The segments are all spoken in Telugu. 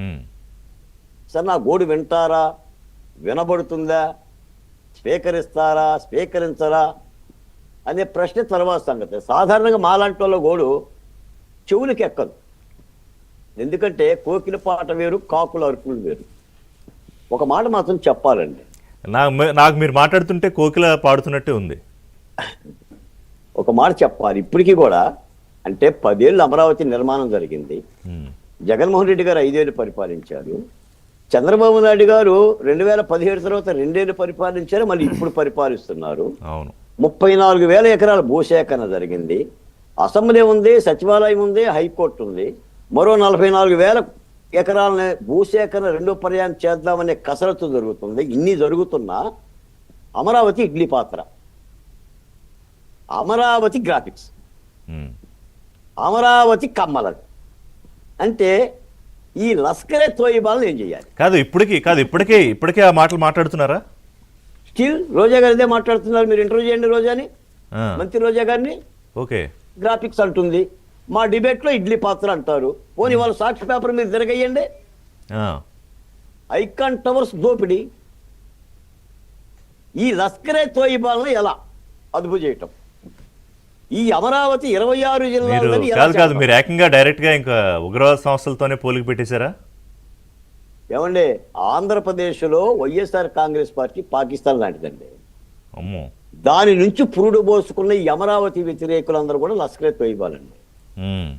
ఉమ్, సార్ నా గోడు వింటారా, వినబడుతుందా, స్వీకరిస్తారా, స్వీకరించరా అనే ప్రశ్న తర్వాత సంగతి. సాధారణంగా మాలాంటి వాళ్ళ గోడు చెవులకి ఎక్కదు. ఎందుకంటే కోకిల పాట వేరు, కాకుల అరుపులు వేరు. ఒక మాట మాత్రం చెప్పాలండి. నాకు మీరు మాట్లాడుతుంటే కోకిల పాడుతున్నట్టే ఉంది. ఒక మాట చెప్పాలి. ఇప్పటికీ కూడా అంటే 10 ఏళ్ళు అమరావతి నిర్మాణం జరిగింది. ఉమ్, జగన్మోహన్ రెడ్డి గారు 5 ఏళ్ళు పరిపాలించారు. చంద్రబాబు నాయుడు గారు 2017 తర్వాత 2 ఏళ్ళు పరిపాలించారు. మళ్ళీ ఇప్పుడు పరిపాలిస్తున్నారు. అవును. 34,000 ఎకరాల భూసేకరణ జరిగింది. అసెంబ్లీ ఉంది, సచివాలయం ఉంది, హైకోర్టు ఉంది. మరో 44,000 ఎకరాలని భూసేకరణ రెండో పర్యాయం చేద్దామనే కసరత్తు జరుగుతుంది. ఇన్ని జరుగుతున్నా అమరావతి ఇడ్లీ పాత్ర, అమరావతి గ్రాఫిక్స్, ఉమ్, అమరావతి కమ్మలది అంటే ఈ లస్కరే తోయిబాలను ఏం చేయాలి? ఇప్పటికే ఆ మాటలు మాట్లాడుతున్నారా? స్టిల్ రోజా గారు ఇదే మాట్లాడుతున్నారు. మీరు ఇంటర్వ్యూ చేయండి రోజాని, ఆ, మంత్రి రోజా గారిని. ఓకే. గ్రాఫిక్స్ అంటుంది, మా డిబేట్లో ఇడ్లీ పాత్ర అంటారు. పోనీ వాళ్ళ సాక్షి పేపర్ మీద తిరగయ్యండి. ఆ, ఐకాన్ టవర్స్ దోపిడీ, ఈ లస్కరే తోయిబాలను ఎలా అదుపు చేయటం, ఈ అమరావతి 26 జిల్లాలని ఎలా కాదు చేస్తాం? మీరు ఏకంగా డైరెక్ట్ గా ఇంకా ఉగ్రవాద సంస్థలతోనే పోలికి పెట్టేశారా? ఏమండి, ఆంధ్రప్రదేశ్లో వైఎస్ఆర్ కాంగ్రెస్ పార్టీ పాకిస్తాన్ లాంటిదండి. అమ్మో. దాని నుంచి పురుడు పోసుకున్న ఈ అమరావతి వ్యతిరేకులందరూ కూడా లస్కరే తోయిబాలండి. ఉమ్,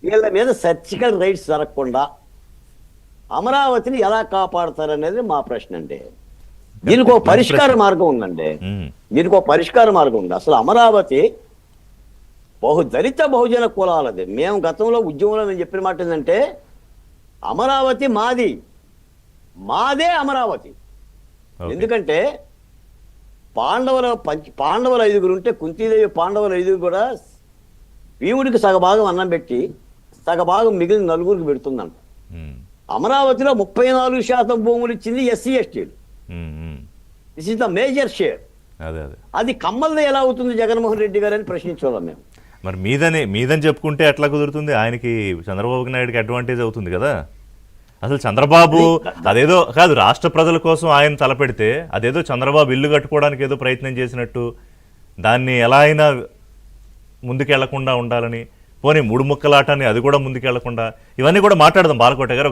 వీళ్ళ మీద సర్జికల్ రైట్స్ జరగకుండా అమరావతిని ఎలా కాపాడతారనేది మా ప్రశ్న అండి. దీనికి ఒక పరిష్కార మార్గం ఉందండి. ఉమ్, దీనికి ఒక పరిష్కార మార్గం ఉంది. అసలు అమరావతి దళిత బహుజన కులాలది. మేము గతంలో ఉద్యమంలో మేము చెప్పిన మాట ఏంటంటే అమరావతి మాదే అమరావతి. ఓకే. ఎందుకంటే పాండవులు 5 ఉంటే కుంతీదేవి పాండవులు 5 కూడా భీముడికి సగభాగం అన్నం పెట్టి సగభాగం మిగిలిన 4 పెడుతుందంట. ఉమ్, అమరావతిలో 34% భూములు ఇచ్చింది ఎస్సీ ఎస్టీలు. Um, um, this is the major share. అదే అది కమ్మల్ది ఎలా అవుతుంది జగన్మోహన్ రెడ్డి గారు అని ప్రశ్నించాం మేము. మరి మీదని చెప్పుకుంటే ఎట్లా కుదురుతుంది? ఆయనకి చంద్రబాబు నాయుడుకి అడ్వాంటేజ్ అవుతుంది కదా. అసలు చంద్రబాబు అదేదో కాదు, రాష్ట్ర ప్రజల కోసం ఆయన తలపెడితే అదేదో చంద్రబాబు ఇల్లు కట్టుకోవడానికి ఏదో ప్రయత్నం చేసినట్టు, దాన్ని ఎలా అయినా ముందుకెళ్లకుండా ఉండాలని, పోనీ 3 ముక్కలాటాన్ని అది కూడా ముందుకెళ్లకుండా, ఇవన్నీ కూడా మాట్లాడదాం బాలకోట గారు.